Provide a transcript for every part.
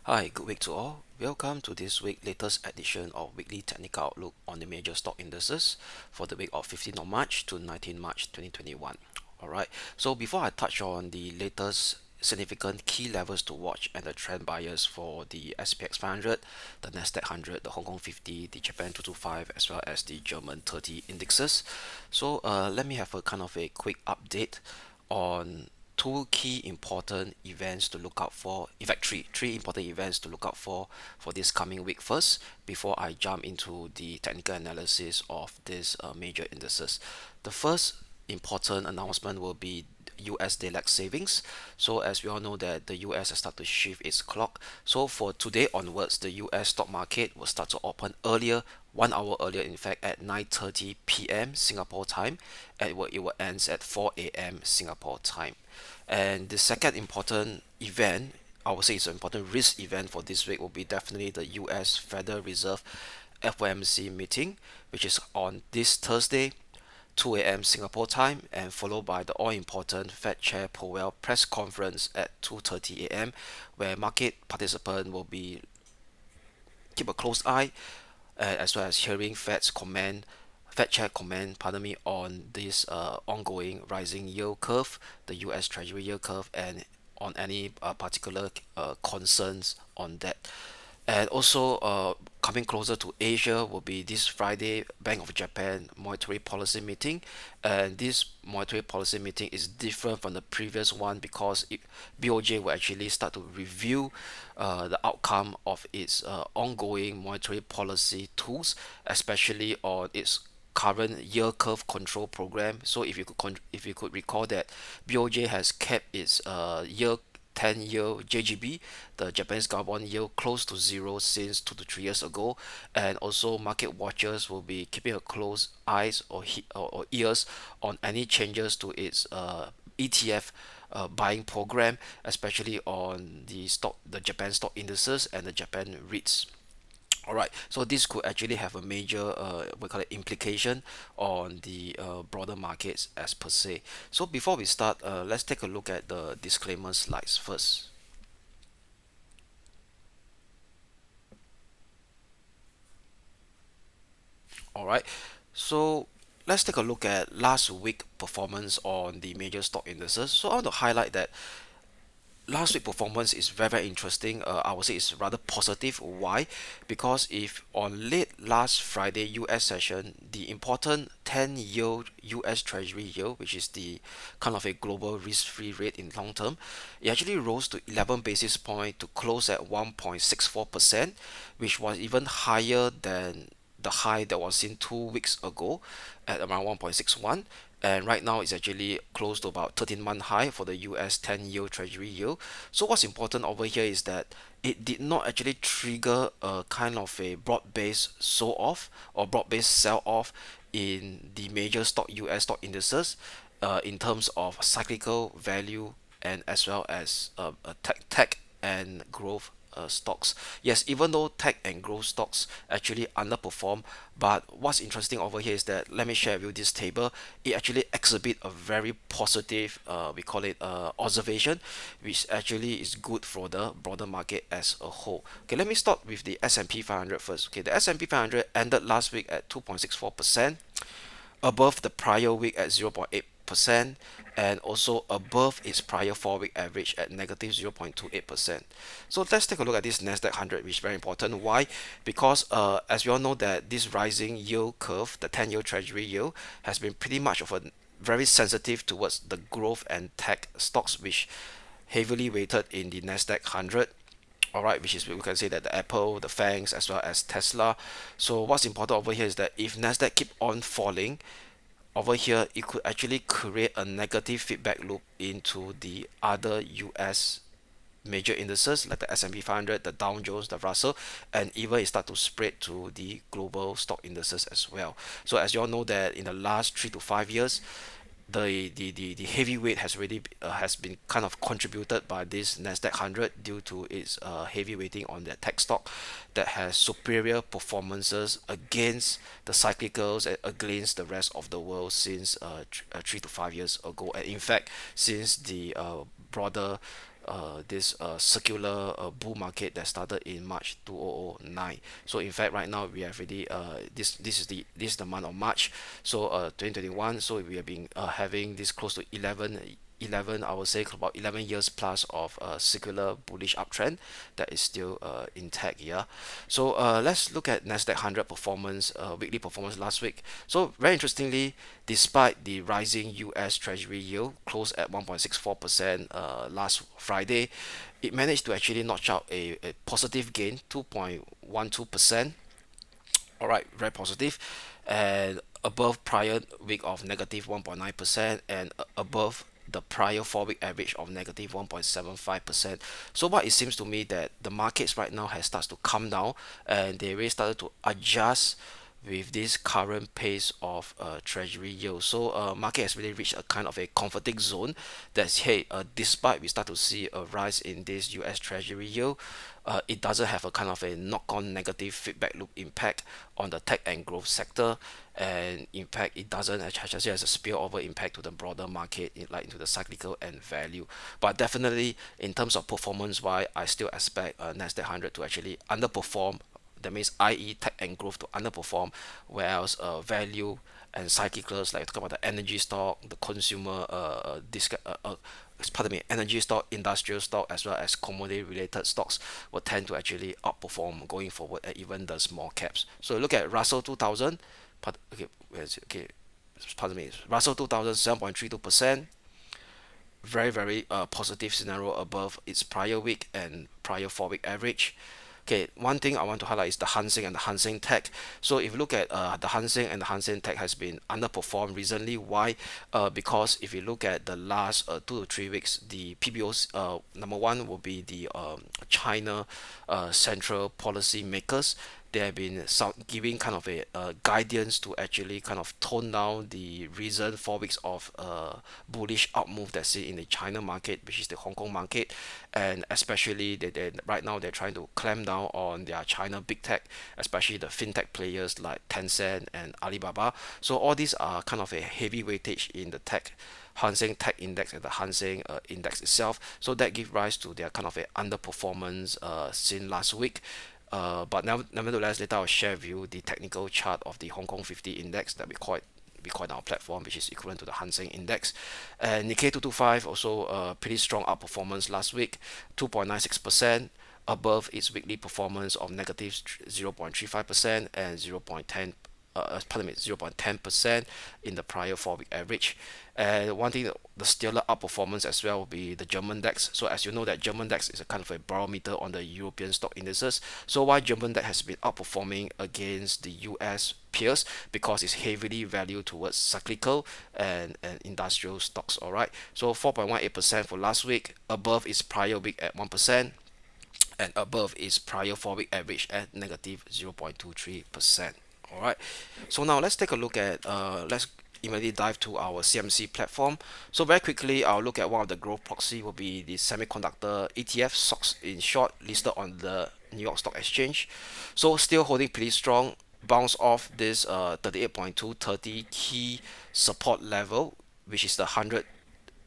Hi, good week to all. Welcome to this week's latest edition of Weekly Technical Outlook on the major stock indices for the week of 15th of March to 19th March 2021. Alright, so before I touch on the latest significant key levels to watch and the trend buyers for the SPX 500, the Nasdaq 100, the Hong Kong 50, the Japan 225, as well as the German 30 indexes. So let me have a kind of a quick update on two key important events to look out for. In fact, three important events to look out for this coming week first, before I jump into the technical analysis of these major indices. The first important announcement will be US daylight savings. So as we all know that the US has started to shift its clock. So for today onwards, the US stock market will start to open earlier, 1 hour earlier, in fact, at 9:30 p.m. Singapore time, and it will end at 4 a.m. Singapore time. And the second important event, I would say it's an important risk event for this week, will be definitely the US Federal Reserve FOMC meeting, which is on this Thursday, 2 a.m. Singapore time, and followed by the all-important Fed Chair Powell press conference at 2:30 a.m., where market participants will be keep a close eye, as well as hearing Fed Chair comment, pardon me, on this ongoing rising yield curve, the U.S. Treasury yield curve, and on any particular concerns on that. And also, coming closer to Asia will be this Friday, Bank of Japan monetary policy meeting. And this monetary policy meeting is different from the previous one because BOJ will actually start to review the outcome of its ongoing monetary policy tools, especially on its current yield curve control program. So if you could recall that BOJ has kept its yield 10-year JGB, the Japanese government yield, close to zero since 2 to 3 years ago, and also market watchers will be keeping a close eyes or ears on any changes to its ETF buying program, especially on the Japan stock indices and the Japan REITs. Alright, so this could actually have a major, we call it implication on the broader markets as per se. So before we start, let's take a look at the disclaimer slides first. Alright, so let's take a look at last week performance on the major stock indices. So I want to highlight that last week performance is very interesting. I would say it's rather positive. Why? Because if on late last Friday US session, the important 10-year US Treasury yield, which is the kind of a global risk-free rate in long term, it actually rose to 11 basis point to close at 1.64%, which was even higher than the high that was seen 2 weeks ago at around 1.61, and right now it's actually close to about 13-month high for the US 10-year Treasury yield. So what's important over here is that it did not actually trigger a kind of a broad-based sell-off or broad-based sell-off in the major US stock indices, in terms of cyclical value and as well as tech and growth stocks. Yes, even though tech and growth stocks actually underperform, but what's interesting over here is that, let me share with you this table. It actually exhibit a very positive, we call it observation, which actually is good for the broader market as a whole. Okay, let me start with the S&P 500 first. Okay, the S&P 500 ended last week at 2.64%, above the prior week at 0.8%, and also above its prior 4 week average at negative 0.28%. So let's take a look at this Nasdaq 100, which is very important. Why? Because as we all know that this rising yield curve, the 10-year Treasury yield, has been pretty much of a very sensitive towards the growth and tech stocks, which heavily weighted in the Nasdaq 100. All right, which is, we can say that the Apple, the Fangs, as well as Tesla. So what's important over here is that if Nasdaq keep on falling over here, it could actually create a negative feedback loop into the other US major indices like the S&P 500, the Dow Jones, the Russell, and even it start to spread to the global stock indices as well. So as you all know that in the last 3 to 5 years, the heavyweight has been kind of contributed by this Nasdaq 100 due to its heavy weighting on the tech stock that has superior performances against the cyclicals and against the rest of the world since 3 to 5 years ago, and in fact since the broader this circular bull market that started in March 2009. So in fact, right now we have already this is the month of March, so 2021. So we have been having this close to 11, I would say about 11 years plus of circular bullish uptrend that is still intact here. So let's look at Nasdaq 100 performance, weekly performance last week. So very interestingly, despite the rising US Treasury yield closed at 1.64% last Friday, it managed to actually notch out a positive gain, 2.12%. All right, very positive, and above prior week of negative 1.9%, and above the prior 4 week average of negative 1.75%. So what it seems to me that the markets right now has started to come down, and they really started to adjust with this current pace of treasury yield. So market has really reached a kind of a comforting zone that's, hey, despite we start to see a rise in this US treasury yield, it doesn't have a kind of a knock-on negative feedback loop impact on the tech and growth sector, and in fact it doesn't actually has a spillover impact to the broader market like into the cyclical and value. But definitely in terms of performance wise, I still expect Nasdaq 100 to actually underperform. That means, i.e., tech and growth to underperform, whereas value and cyclicals, like talk about the energy stock, the consumer, pardon me, energy stock, industrial stock, as well as commodity related stocks, will tend to actually outperform going forward, and even the small caps. So look at Russell 2000, okay, where is it? Okay, pardon me, Russell 2000, 7.32%, very positive scenario above its prior week and prior 4 week average. Okay, one thing I want to highlight is the Hang Seng and the Hang Seng Tech. So if you look at the Hang Seng and the Hang Seng Tech has been underperformed recently. Why? Because if you look at the last 2 to 3 weeks, the PBOs, number one will be the China central policy makers. They have been giving kind of a guidance to actually kind of tone down the recent 4 weeks of bullish up move that's seen in the China market, which is the Hong Kong market, and especially right now they're trying to clamp down on their China big tech, especially the fintech players like Tencent and Alibaba. So all these are kind of a heavy weightage in the tech Hang Seng Tech Index and the Hang Seng Index itself. So that gives rise to their kind of a underperformance since last week. But nevertheless, later I'll share with you the technical chart of the Hong Kong 50 index that we call our platform, which is equivalent to the Hang Seng index. And Nikkei 225 also pretty strong outperformance last week, 2.96%, above its weekly performance of negative 0.35% and 0.10% in the prior 4 week average. And one thing, the stellar outperformance as well will be the German DAX. So as you know that German DAX is a kind of a barometer on the European stock indices. So why German DAX has been outperforming against the US peers? Because it's heavily valued towards cyclical and industrial stocks. All right. So 4.18% for last week, above its prior week at 1%, and above its prior 4 week average at negative 0.23%. All right. So now let's take a look at let's immediately dive to our CMC platform. So very quickly, I'll look at one of the growth proxy will be the semiconductor ETF stocks, in short, listed on the New York Stock Exchange. So still holding pretty strong, bounce off this 38.230 key support level, which is the 100,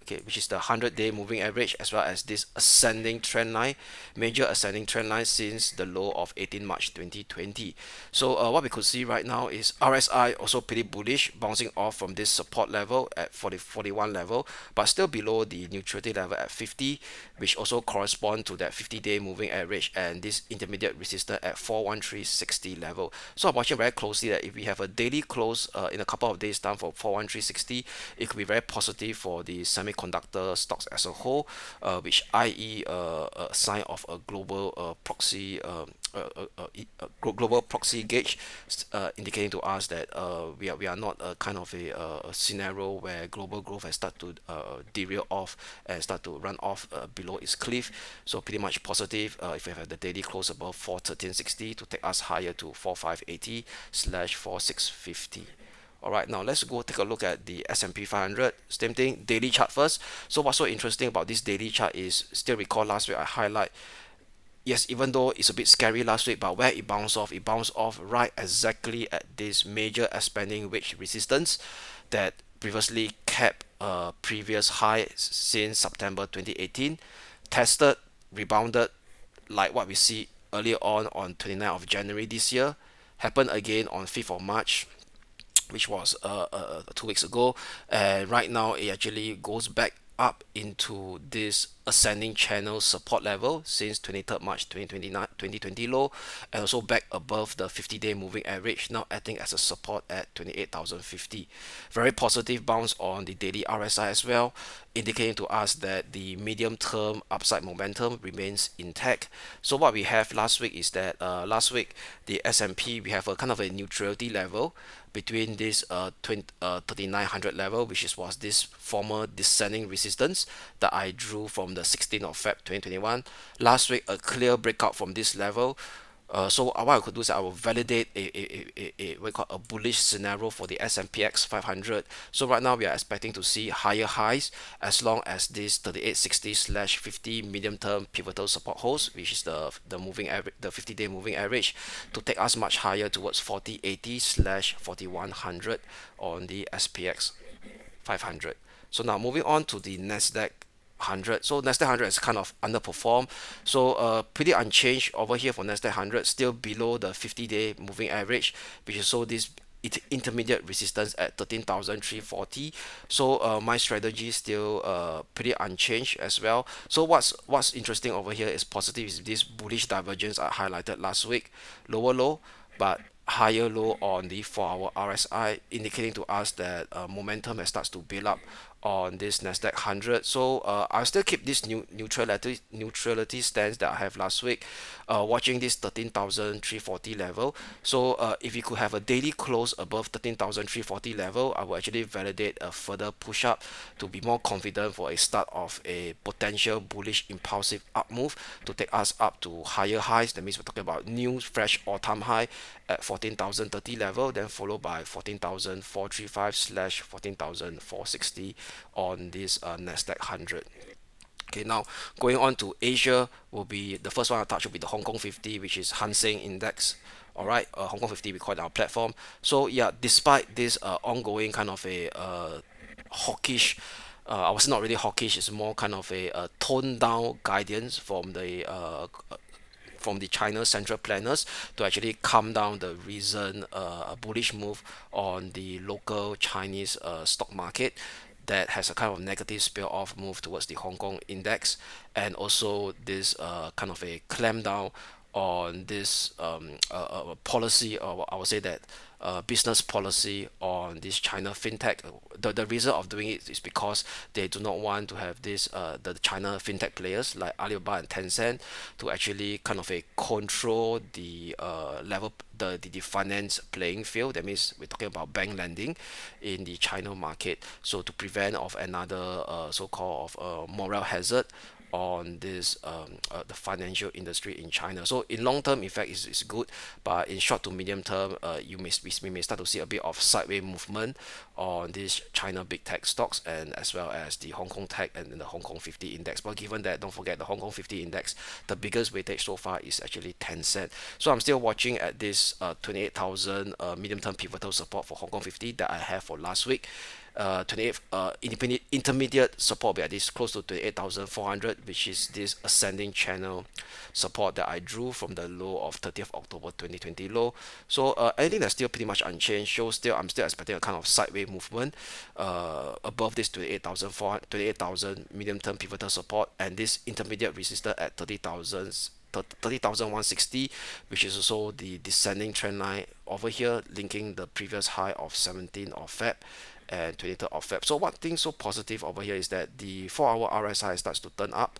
okay, which is the 100-day moving average, as well as this ascending trend line, major ascending trend line since the low of 18 March 2020. So what we could see right now is RSI also pretty bullish, bouncing off from this support level at 41 level, but still below the neutrality level at 50, which also correspond to that 50-day moving average and this intermediate resistance at 41360 level. So I'm watching very closely that if we have a daily close in a couple of days time for 41360, it could be very positive for the semiconductor stocks as a whole, which i.e. A sign of a global proxy global proxy gauge, indicating to us that we are not a kind of a scenario where global growth has started to derail off and start to run off below its cliff. So pretty much positive if we have the daily close above 41360 to take us higher to 4580 slash 4650. All right, now let's go take a look at the S&P 500. Same thing, daily chart first. So what's so interesting about this daily chart is, still recall last week I highlight, yes, even though it's a bit scary last week, but where it bounced off right exactly at this major expanding wedge resistance that previously kept a previous high since September 2018. tested, rebounded, like what we see earlier on 29th of January this year, happened again on 5th of March, which was 2 weeks ago, and right now it actually goes back up into this ascending channel support level since 23rd March 2020 low, and also back above the 50-day moving average, now acting as a support at 28,050. Very positive bounce on the daily RSI as well, indicating to us that the medium term upside momentum remains intact. So what we have last week is that last week the S&P, we have a kind of a neutrality level between this 3900 level, which was this former descending resistance that I drew from the 16th of Feb 2021. Last week, a clear breakout from this level. So what I could do is I will validate a what we call a bullish scenario for the S&P/X 500. So right now we are expecting to see higher highs as long as this 3860/50 medium-term pivotal support holds, which is the moving average, the 50-day moving average, to take us much higher towards 4080/4100 on the SPX 500. So now moving on to the Nasdaq 100. So Nasdaq 100 has kind of underperformed. So pretty unchanged over here for Nasdaq 100, still below the 50-day moving average, which is so this intermediate resistance at 13,340. So my strategy is still pretty unchanged as well. So what's interesting over here is positive is this bullish divergence I highlighted last week, lower low, but higher low on the 4-hour RSI, indicating to us that momentum has started to build up on this Nasdaq 100. So I'll still keep this neutrality stance that I have last week, watching this 13,340 level. So if you could have a daily close above 13,340 level, I will actually validate a further push up to be more confident for a start of a potential bullish impulsive up move to take us up to higher highs. That means we're talking about new fresh all-time high at 14,030 level, then followed by 14,435/14,460 on this Nasdaq 100. Okay, now going on to Asia, will be the first one I touch will be the Hong Kong 50, which is Hang Seng Index. All right, Hong Kong 50 we call it our platform. So yeah, despite this ongoing kind of a hawkish, I was not really hawkish, it's more kind of a toned down guidance from the China central planners to actually calm down the recent bullish move on the local Chinese stock market that has a kind of negative spill off move towards the Hong Kong index, and also this kind of a clamp down on this policy, or I would say that business policy on this China fintech. The reason of doing it is because they do not want to have this the China fintech players like Alibaba and Tencent to actually kind of a control the level the finance playing field. That means we're talking about bank lending in the China market. So to prevent of another so-called of moral hazard on this the financial industry in China. So in long term, in fact, it's good, but in short to medium term, we may start to see a bit of sideways movement on these China big tech stocks, and as well as the Hong Kong tech and the Hong Kong 50 index. But given that, don't forget the Hong Kong 50 index, the biggest weightage so far is actually Tencent. So I'm still watching at this 28,000 medium term pivotal support for Hong Kong 50 that I have for last week. 28 intermediate support will be at this close to 28,400, which is this ascending channel support that I drew from the low of 30th October 2020 low. So anything that's still pretty much unchanged. I'm still expecting a kind of sideways movement above this 28,000 medium term pivotal support, and this intermediate resistance at 30,160, which is also the descending trend line over here, linking the previous high of 17th of Feb and 23rd of Feb. So what things so positive over here is that the 4-hour RSI starts to turn up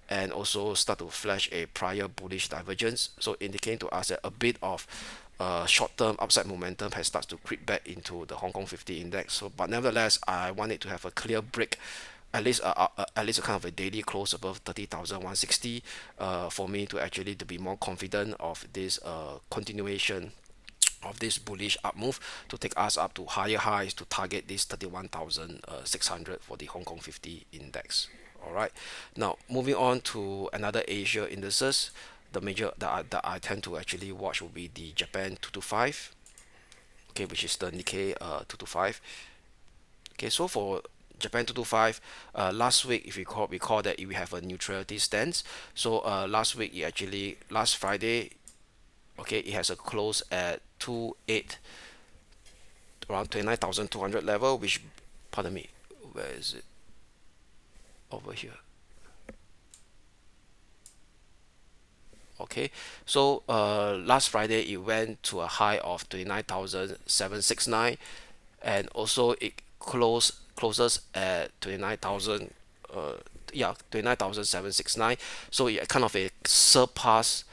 and also start to flash a prior bullish divergence, so indicating to us that a bit of short-term upside momentum has started to creep back into the Hong Kong 50 index. So, but nevertheless, I want it to have a clear break, at least a kind of a daily close above 30,160 for me to actually to be more confident of this continuation of this bullish up move to take us up to higher highs to target this 31,600 for the Hong Kong 50 index. All right, now moving on to another Asia indices, the major that I tend to actually watch will be the Japan 225, okay, which is the Nikkei 225. Okay, so for Japan 225, last week, if you recall that we have a neutrality stance. So last week, last Friday, okay, it has a close at 28, around 29,200 level, which, pardon me, where is it? Over here. Okay, so last Friday it went to a high of 29,769, and also it closes at 29,000, yeah, 29,769. So it kind of a surpass,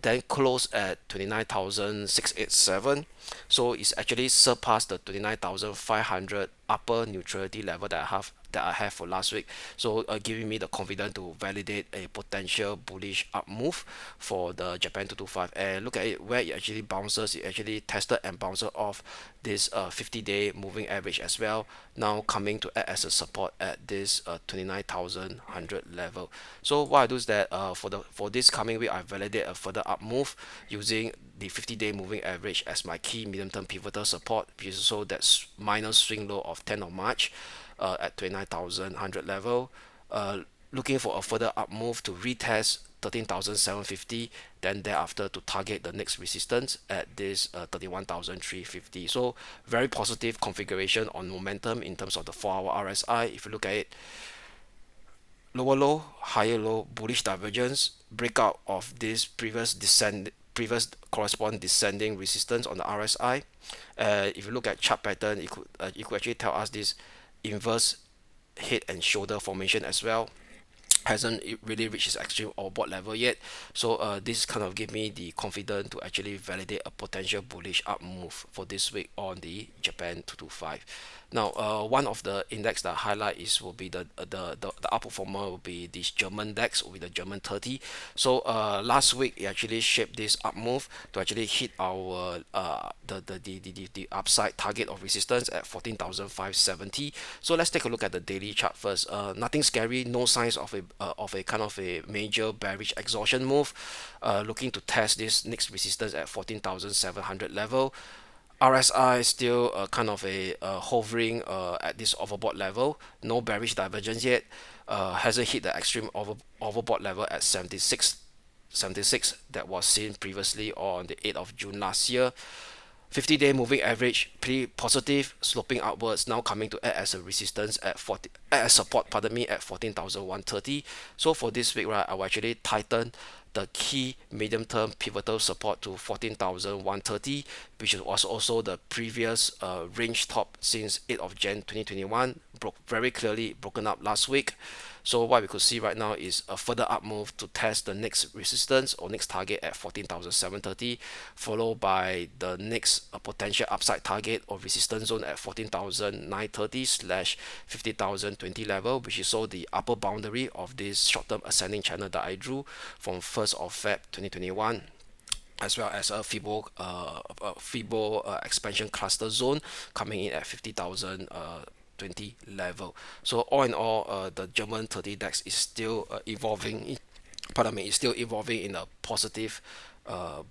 then close at 29,687. So it's actually surpassed the 29,500 upper neutrality level that I have for last week. So giving me the confidence to validate a potential bullish up move for the Japan 225. And look at it, where it actually bounces. It actually tested and bounced off this 50-day moving average as well, now coming to act as a support at this 29,100 level. So what I do is that for this coming week, I validate a further up move using the 50-day moving average as my key medium-term pivotal support, which is also that minor swing low of 10th of March at 29,100 level. Looking for a further up move to retest 13,750, then thereafter to target the next resistance at this 31,350. So very positive configuration on momentum in terms of the 4-hour RSI. If you look at it, lower low, higher low, bullish divergence, breakout of this previous corresponding descending resistance on the RSI. If you look at chart pattern, it could actually tell us this inverse head and shoulder formation as well. Hasn't really reached its extreme overbought level yet. So this kind of give me the confidence to actually validate a potential bullish up move for this week on the Japan 225. Now, one of the index that I highlight will be the outperformer will be this German DAX, will be the German 30. So last week it actually shaped this up move to actually hit our the upside target of resistance at 14,570. So let's take a look at the daily chart first. Nothing scary, no signs of a kind of a major bearish exhaustion move. Looking to test this next resistance at 14,700 level. RSI still kind of a hovering at this overbought level. No bearish divergence yet. Hasn't hit the extreme overbought level at 76 that was seen previously on the 8th of June last year. 50-day moving average pretty positive, sloping upwards, now coming to act as a resistance at support, pardon me, at 14,130. So for this week, right, I will actually tighten the key medium-term pivotal support to 14,130, which was also the previous range top since 8th of Jan 2021, very clearly broken up last week. So what we could see right now is a further up move to test the next resistance or next target at 14,730, followed by the next potential upside target or resistance zone at 14,930 slash 50,020 level, which is so the upper boundary of this short-term ascending channel that I drew from 1st of Feb 2021, as well as a FIBO expansion cluster zone coming in at 50,000 20 level. So all in all, the German 30 DAX is still evolving. Pardon me, is still evolving in a positive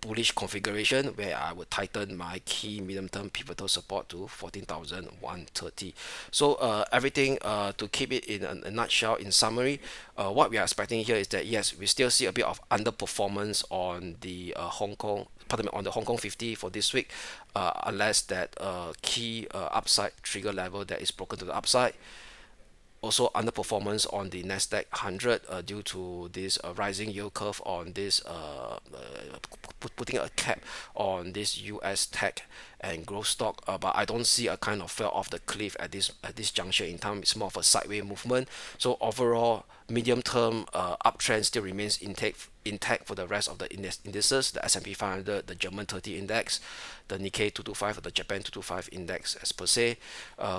bullish configuration where I would tighten my key medium-term pivotal support to 14,130. So everything to keep it in a nutshell, in summary, what we are expecting here is that yes, we still see a bit of underperformance on the on the Hong Kong 50 for this week, unless that key upside trigger level that is broken to the upside. Also underperformance on the Nasdaq 100 due to this rising yield curve on this putting a cap on this US tech and growth stock, but I don't see a kind of fell off the cliff at this juncture in time. It's more of a sideways movement. So overall, medium term uptrend still remains intact for the rest of the indices, the S&P 500, the German 30 index, the Nikkei 225, the Japan 225 index as per se.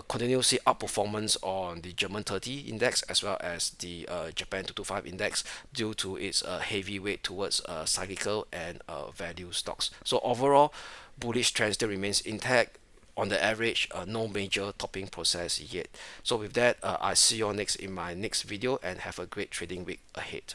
Continue to see outperformance on the German 30 index as well as the Japan 225 index due to its heavy weight towards cyclical and value stocks. So overall, bullish trend still remains intact. On the average, no major topping process yet. So with that, I see you all next in my next video, and have a great trading week ahead.